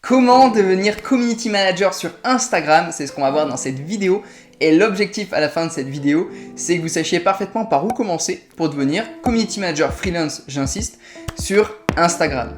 Comment devenir community manager sur Instagram? C'est ce qu'on va voir dans cette vidéo. Et l'objectif à la fin de cette vidéo, c'est que vous sachiez parfaitement par où commencer pour devenir community manager freelance, j'insiste, sur Instagram.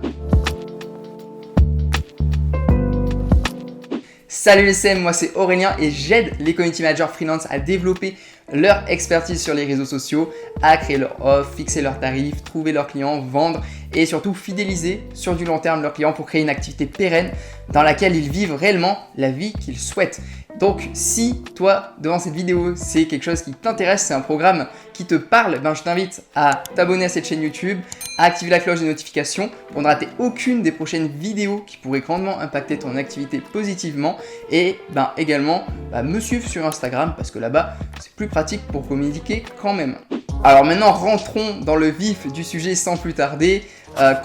Salut les CM, moi c'est Aurélien et j'aide les community managers freelance à développer leur expertise sur les réseaux sociaux, à créer leur offre, fixer leurs tarifs, trouver leurs clients, vendre et surtout fidéliser sur du long terme leurs clients pour créer une activité pérenne dans laquelle ils vivent réellement la vie qu'ils souhaitent. Donc si toi, devant cette vidéo, c'est quelque chose qui t'intéresse, c'est un programme qui te parle, je t'invite à t'abonner à cette chaîne YouTube, à activer la cloche de notification pour ne rater aucune des prochaines vidéos qui pourraient grandement impacter ton activité positivement et également me suivre sur Instagram parce que là-bas, c'est plus pratique pour communiquer quand même. Alors maintenant, rentrons dans le vif du sujet sans plus tarder.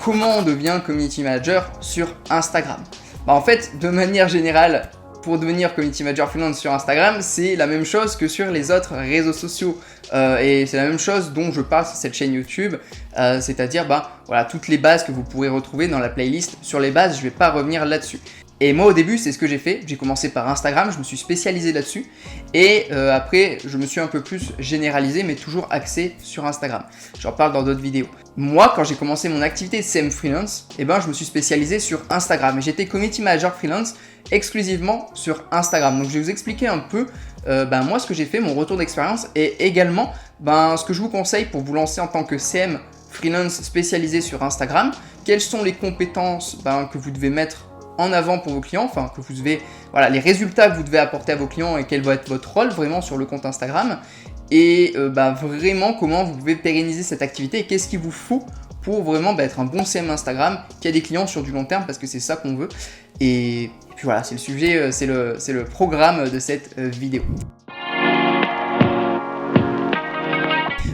Comment on devient community manager sur Instagram? En fait, de manière générale, pour devenir community manager freelance sur Instagram, c'est la même chose que sur les autres réseaux sociaux. Et c'est la même chose dont je parle sur cette chaîne YouTube, c'est-à-dire voilà, toutes les bases que vous pourrez retrouver dans la playlist. Sur les bases, je ne vais pas revenir là-dessus. Et moi au début, c'est ce que j'ai fait. J'ai commencé par Instagram, je me suis spécialisé là-dessus. Et après, je me suis un peu plus généralisé, mais toujours axé sur Instagram. J'en parle dans d'autres vidéos. Moi, quand j'ai commencé mon activité de CM freelance, je me suis spécialisé sur Instagram. Et j'étais community manager freelance exclusivement sur Instagram. Donc je vais vous expliquer un peu moi ce que j'ai fait, mon retour d'expérience et également ce que je vous conseille pour vous lancer en tant que CM freelance spécialisé sur Instagram. Quelles sont les compétences que vous devez mettre en avant pour vos clients, que vous devez, voilà, les résultats que vous devez apporter à vos clients et quel va être votre rôle vraiment sur le compte Instagram et vraiment comment vous pouvez pérenniser cette activité et qu'est-ce qu'il vous faut pour vraiment être un bon CM Instagram qui a des clients sur du long terme parce que c'est ça qu'on veut. Et puis voilà, c'est le sujet, c'est le programme de cette vidéo.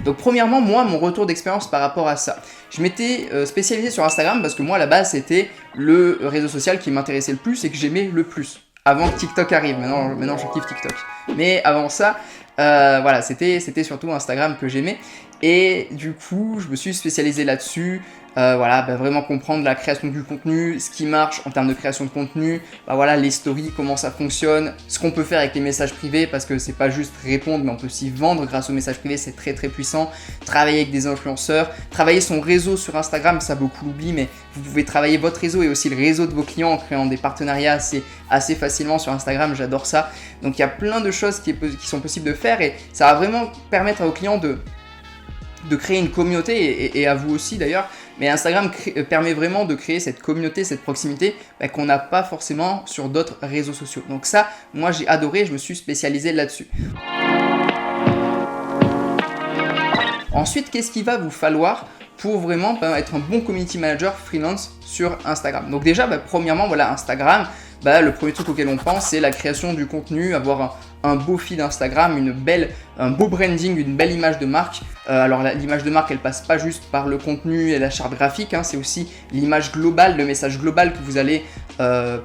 Donc premièrement, moi, mon retour d'expérience par rapport à ça. Je m'étais spécialisé sur Instagram parce que moi, à la base, c'était le réseau social qui m'intéressait le plus et que j'aimais le plus. Avant que TikTok arrive, maintenant je kiffe TikTok. Mais avant ça, voilà, c'était surtout Instagram que j'aimais. Et du coup, je me suis spécialisé là-dessus. Vraiment comprendre la création du contenu, ce qui marche en termes de création de contenu, voilà, les stories, comment ça fonctionne, ce qu'on peut faire avec les messages privés parce que c'est pas juste répondre mais on peut aussi vendre grâce aux messages privés, c'est très très puissant. Travailler avec des influenceurs, travailler son réseau sur Instagram, ça beaucoup l'oublient, mais vous pouvez travailler votre réseau et aussi le réseau de vos clients en créant des partenariats assez facilement sur Instagram, j'adore ça. Donc il y a plein de choses qui sont possibles de faire et ça va vraiment permettre à vos clients de créer une communauté et à vous aussi d'ailleurs, mais Instagram permet vraiment de créer cette communauté, cette proximité qu'on n'a pas forcément sur d'autres réseaux sociaux. Donc ça, moi j'ai adoré, je me suis spécialisé là-dessus. Ensuite, qu'est-ce qu'il va vous falloir pour vraiment être un bon community manager freelance sur Instagram? Donc déjà, premièrement, voilà, Instagram, le premier truc auquel on pense, c'est la création du contenu, avoir un beau feed Instagram, un beau branding, une belle image de marque. Alors l'image de marque, elle passe pas juste par le contenu et la charte graphique, c'est aussi l'image globale, le message global que vous allez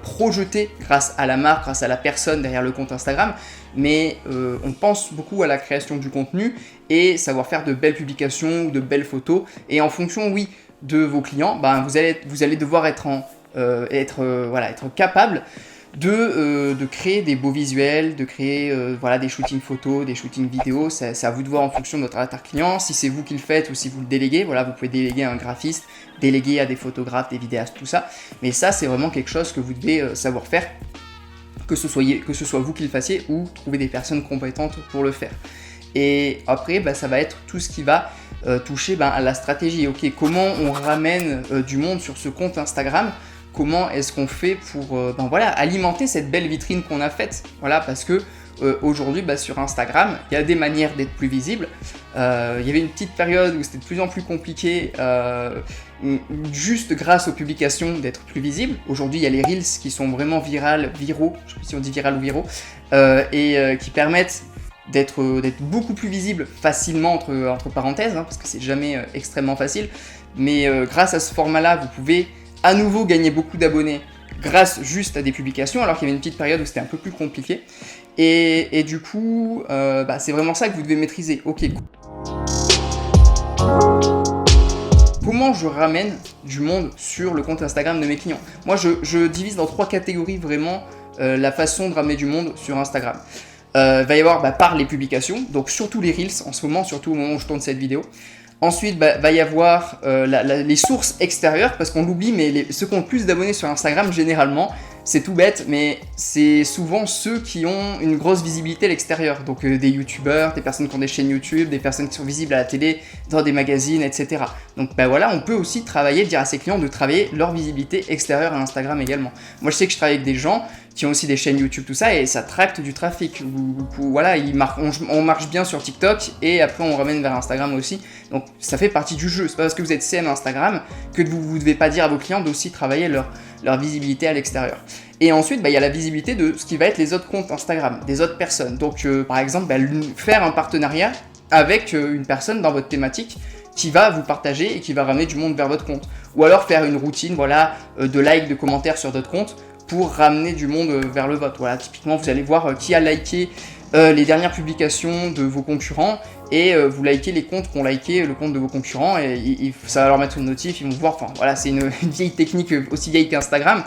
projeter grâce à la marque, grâce à la personne derrière le compte Instagram. Mais on pense beaucoup à la création du contenu et savoir faire de belles publications ou de belles photos. Et en fonction, oui, de vos clients, vous allez devoir être capable de créer des beaux visuels, de créer des shootings photos, des shootings vidéos. C'est à vous de voir en fonction de votre avatar client. Si c'est vous qui le faites ou si vous le déléguez, vous pouvez déléguer à un graphiste, déléguer à des photographes, des vidéastes, tout ça. Mais ça, c'est vraiment quelque chose que vous devez savoir faire, que ce soit vous qui le fassiez ou trouver des personnes compétentes pour le faire. Et après, ça va être tout ce qui va toucher à la stratégie. Ok, comment on ramène du monde sur ce compte Instagram? Comment est-ce qu'on fait pour alimenter cette belle vitrine qu'on a faite? Voilà, parce que aujourd'hui, sur Instagram, il y a des manières d'être plus visible. Il y avait une petite période où c'était de plus en plus compliqué, juste grâce aux publications, d'être plus visible. Aujourd'hui, il y a les Reels qui sont vraiment viraux, je sais pas si on dit viral ou viraux, qui permettent d'être beaucoup plus visible facilement entre parenthèses, parce que c'est jamais extrêmement facile. Mais grâce à ce format-là, vous pouvez à nouveau gagner beaucoup d'abonnés grâce juste à des publications, alors qu'il y avait une petite période où c'était un peu plus compliqué. Et du coup, c'est vraiment ça que vous devez maîtriser. Ok. comment je ramène du monde sur le compte Instagram de mes clients. Moi, je divise dans 3 catégories vraiment la façon de ramener du monde sur Instagram. Va y avoir par les publications, donc surtout les Reels en ce moment, surtout au moment où je tourne cette vidéo. Ensuite, va y avoir les sources extérieures, parce qu'on l'oublie, mais ceux qui ont le plus d'abonnés sur Instagram, généralement, c'est tout bête, mais c'est souvent ceux qui ont une grosse visibilité à l'extérieur. Donc des youtubeurs, des personnes qui ont des chaînes YouTube, des personnes qui sont visibles à la télé, dans des magazines, etc. Donc voilà, on peut aussi travailler, dire à ses clients de travailler leur visibilité extérieure à Instagram également. Moi, je sais que je travaille avec des gens qui ont aussi des chaînes YouTube, tout ça, et ça tracte du trafic. Voilà, on marche bien sur TikTok, et après on ramène vers Instagram aussi. Donc ça fait partie du jeu. C'est pas parce que vous êtes CM Instagram que vous ne devez pas dire à vos clients d'aussi travailler leur visibilité à l'extérieur. Et ensuite, il y a la visibilité de ce qui va être les autres comptes Instagram, des autres personnes. Donc par exemple, faire un partenariat avec une personne dans votre thématique qui va vous partager et qui va ramener du monde vers votre compte. Ou alors faire une routine de likes, de commentaires sur d'autres comptes pour ramener du monde vers le vôtre. Voilà, typiquement, vous allez voir qui a liké les dernières publications de vos concurrents, et vous likez les comptes qui ont liké le compte de vos concurrents, et ça va leur mettre une notif, ils vont voir. Enfin voilà, c'est une vieille technique aussi vieille qu'Instagram.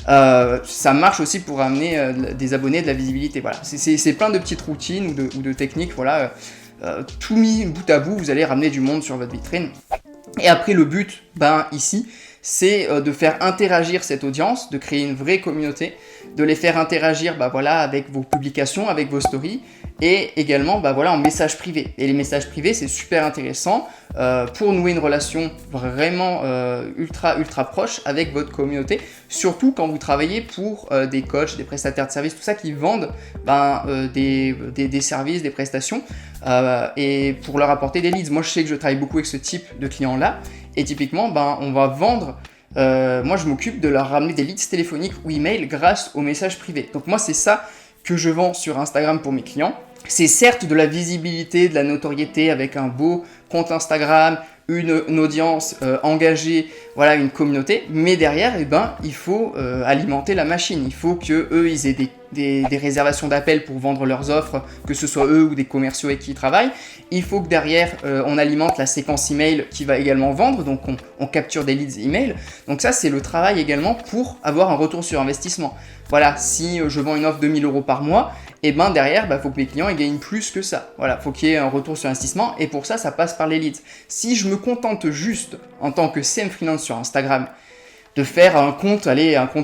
Ça marche aussi pour ramener des abonnés, de la visibilité. Voilà, c'est plein de petites routines ou de techniques. Voilà, tout mis bout à bout, vous allez ramener du monde sur votre vitrine. Et après, le but, ici, c'est de faire interagir cette audience, de créer une vraie communauté, de les faire interagir avec vos publications, avec vos stories, et également en message privé. Et les messages privés, c'est super intéressant pour nouer une relation vraiment ultra proche avec votre communauté, surtout quand vous travaillez pour des coachs, des prestataires de services, tout ça qui vendent des services, des prestations, et pour leur apporter des leads. Moi, je sais que je travaille beaucoup avec ce type de clients-là, et typiquement, on va vendre. Moi, je m'occupe de leur ramener des leads téléphoniques ou email grâce aux messages privés. Donc moi, c'est ça que je vends sur Instagram pour mes clients. C'est certes de la visibilité, de la notoriété avec un beau compte Instagram, une audience engagée, voilà, une communauté, mais derrière, il faut alimenter la machine. Il faut qu'eux, ils aient des réservations d'appels pour vendre leurs offres, que ce soit eux ou des commerciaux avec qui ils travaillent. Il faut que derrière, on alimente la séquence email qui va également vendre, donc on capture des leads email. Donc ça, c'est le travail également pour avoir un retour sur investissement. Voilà, si je vends une offre de 1 000 € par mois, et derrière, faut que mes clients ils gagnent plus que ça. Voilà, faut qu'il y ait un retour sur investissement, et pour ça, ça passe par les leads. Si je me contente juste, en tant que CM Freelance sur Instagram, de faire un compte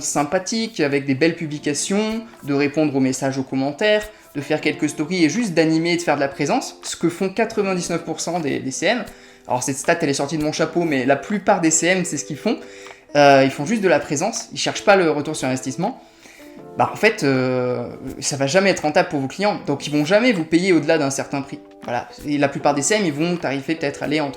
sympathique, avec des belles publications, de répondre aux messages, aux commentaires, de faire quelques stories et juste d'animer et de faire de la présence, ce que font 99% des CM. Alors cette stat, elle est sortie de mon chapeau, mais la plupart des CM, c'est ce qu'ils font. Ils font juste de la présence, ils cherchent pas le retour sur investissement. En fait, ça va jamais être rentable pour vos clients, donc ils vont jamais vous payer au-delà d'un certain prix. Voilà. Et la plupart des CM, ils vont tarifer peut-être aller en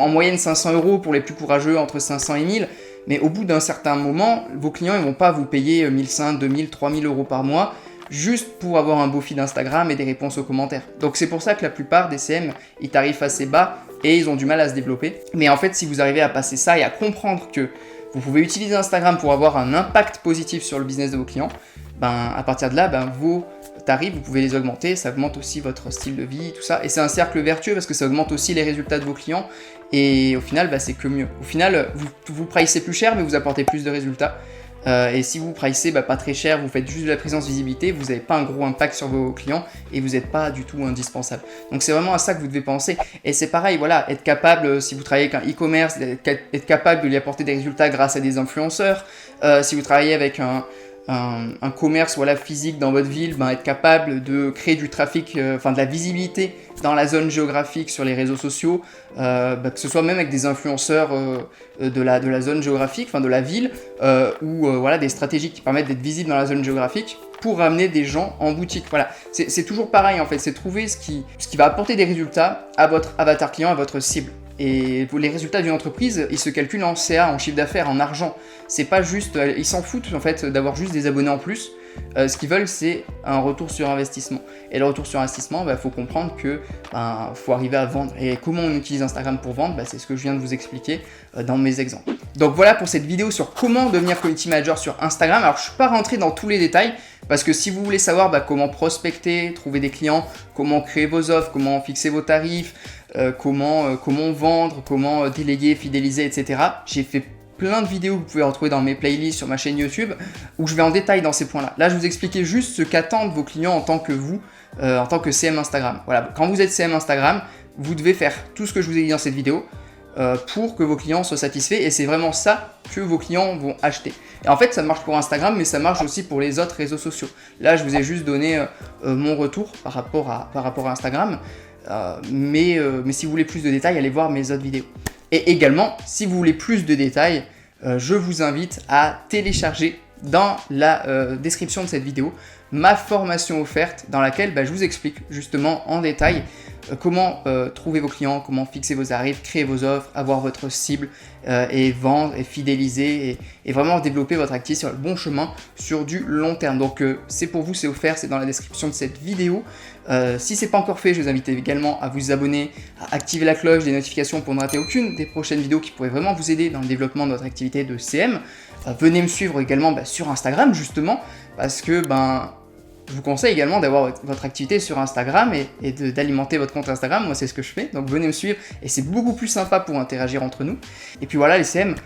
moyenne 500 € pour les plus courageux, entre 500 et 1000, mais au bout d'un certain moment, vos clients, ils vont pas vous payer 1500, 2000, 3000 € par mois, juste pour avoir un beau feed Instagram et des réponses aux commentaires. Donc c'est pour ça que la plupart des CM, ils tarifent assez bas et ils ont du mal à se développer. Mais en fait, si vous arrivez à passer ça et à comprendre que vous pouvez utiliser Instagram pour avoir un impact positif sur le business de vos clients, à partir de là, vos tarifs, vous pouvez les augmenter, ça augmente aussi votre style de vie, tout ça. Et c'est un cercle vertueux parce que ça augmente aussi les résultats de vos clients. Et au final, c'est que mieux. Au final, vous pricez plus cher, mais vous apportez plus de résultats. Et si vous pricez pas très cher, vous faites juste de la présence visibilité, vous n'avez pas un gros impact sur vos clients et vous n'êtes pas du tout indispensable. Donc c'est vraiment à ça que vous devez penser. Et c'est pareil, voilà, être capable, si vous travaillez avec un e-commerce, être capable de lui apporter des résultats grâce à des influenceurs. Si vous travaillez avec un commerce physique dans votre ville, être capable de créer du trafic, de la visibilité dans la zone géographique sur les réseaux sociaux, que ce soit même avec des influenceurs de la zone géographique, de la ville, ou des stratégies qui permettent d'être visibles dans la zone géographique pour ramener des gens en boutique. Voilà, c'est toujours pareil en fait, c'est trouver ce qui va apporter des résultats à votre avatar client, à votre cible. Et les résultats d'une entreprise, ils se calculent en CA, en chiffre d'affaires, en argent. C'est pas juste, ils s'en foutent en fait d'avoir juste des abonnés en plus. Ce qu'ils veulent, c'est un retour sur investissement. Et le retour sur investissement, faut comprendre que faut arriver à vendre. Et comment on utilise Instagram pour vendre, c'est ce que je viens de vous expliquer dans mes exemples. Donc voilà pour cette vidéo sur comment devenir community manager sur Instagram. Alors je suis pas rentré dans tous les détails parce que si vous voulez savoir comment prospecter, trouver des clients, comment créer vos offres, comment fixer vos tarifs, comment vendre, comment déléguer, fidéliser, etc. J'ai fait plein de vidéos que vous pouvez retrouver dans mes playlists sur ma chaîne YouTube où je vais en détail dans ces points-là. Là, je vous expliquais juste ce qu'attendent vos clients en tant que vous, en tant que CM Instagram. Voilà, quand vous êtes CM Instagram, vous devez faire tout ce que je vous ai dit dans cette vidéo pour que vos clients soient satisfaits et c'est vraiment ça que vos clients vont acheter. Et en fait, ça marche pour Instagram, mais ça marche aussi pour les autres réseaux sociaux. Là, je vous ai juste donné mon retour par rapport à Instagram, mais si vous voulez plus de détails, allez voir mes autres vidéos. Et également, si vous voulez plus de détails, je vous invite à télécharger dans la description de cette vidéo ma formation offerte dans laquelle je vous explique justement en détail comment trouver vos clients, comment fixer vos tarifs, créer vos offres, avoir votre cible et vendre et fidéliser et vraiment développer votre activité sur le bon chemin sur du long terme. Donc c'est pour vous, c'est offert, c'est dans la description de cette vidéo. Si ce n'est pas encore fait, je vous invite également à vous abonner, à activer la cloche des notifications pour ne rater aucune des prochaines vidéos qui pourraient vraiment vous aider dans le développement de votre activité de CM. Venez me suivre également sur Instagram justement parce que je vous conseille également d'avoir votre activité sur Instagram et d'alimenter votre compte Instagram. Moi, c'est ce que je fais. Donc, venez me suivre et c'est beaucoup plus sympa pour interagir entre nous. Et puis voilà, les CM,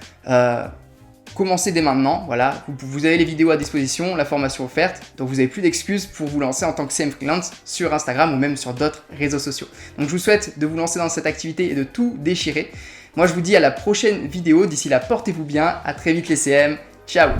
commencez dès maintenant. Voilà, vous avez les vidéos à disposition, la formation offerte. Donc, vous n'avez plus d'excuses pour vous lancer en tant que CM freelance sur Instagram ou même sur d'autres réseaux sociaux. Donc, je vous souhaite de vous lancer dans cette activité et de tout déchirer. Moi, je vous dis à la prochaine vidéo. D'ici là, portez-vous bien. À très vite, les CM. Ciao!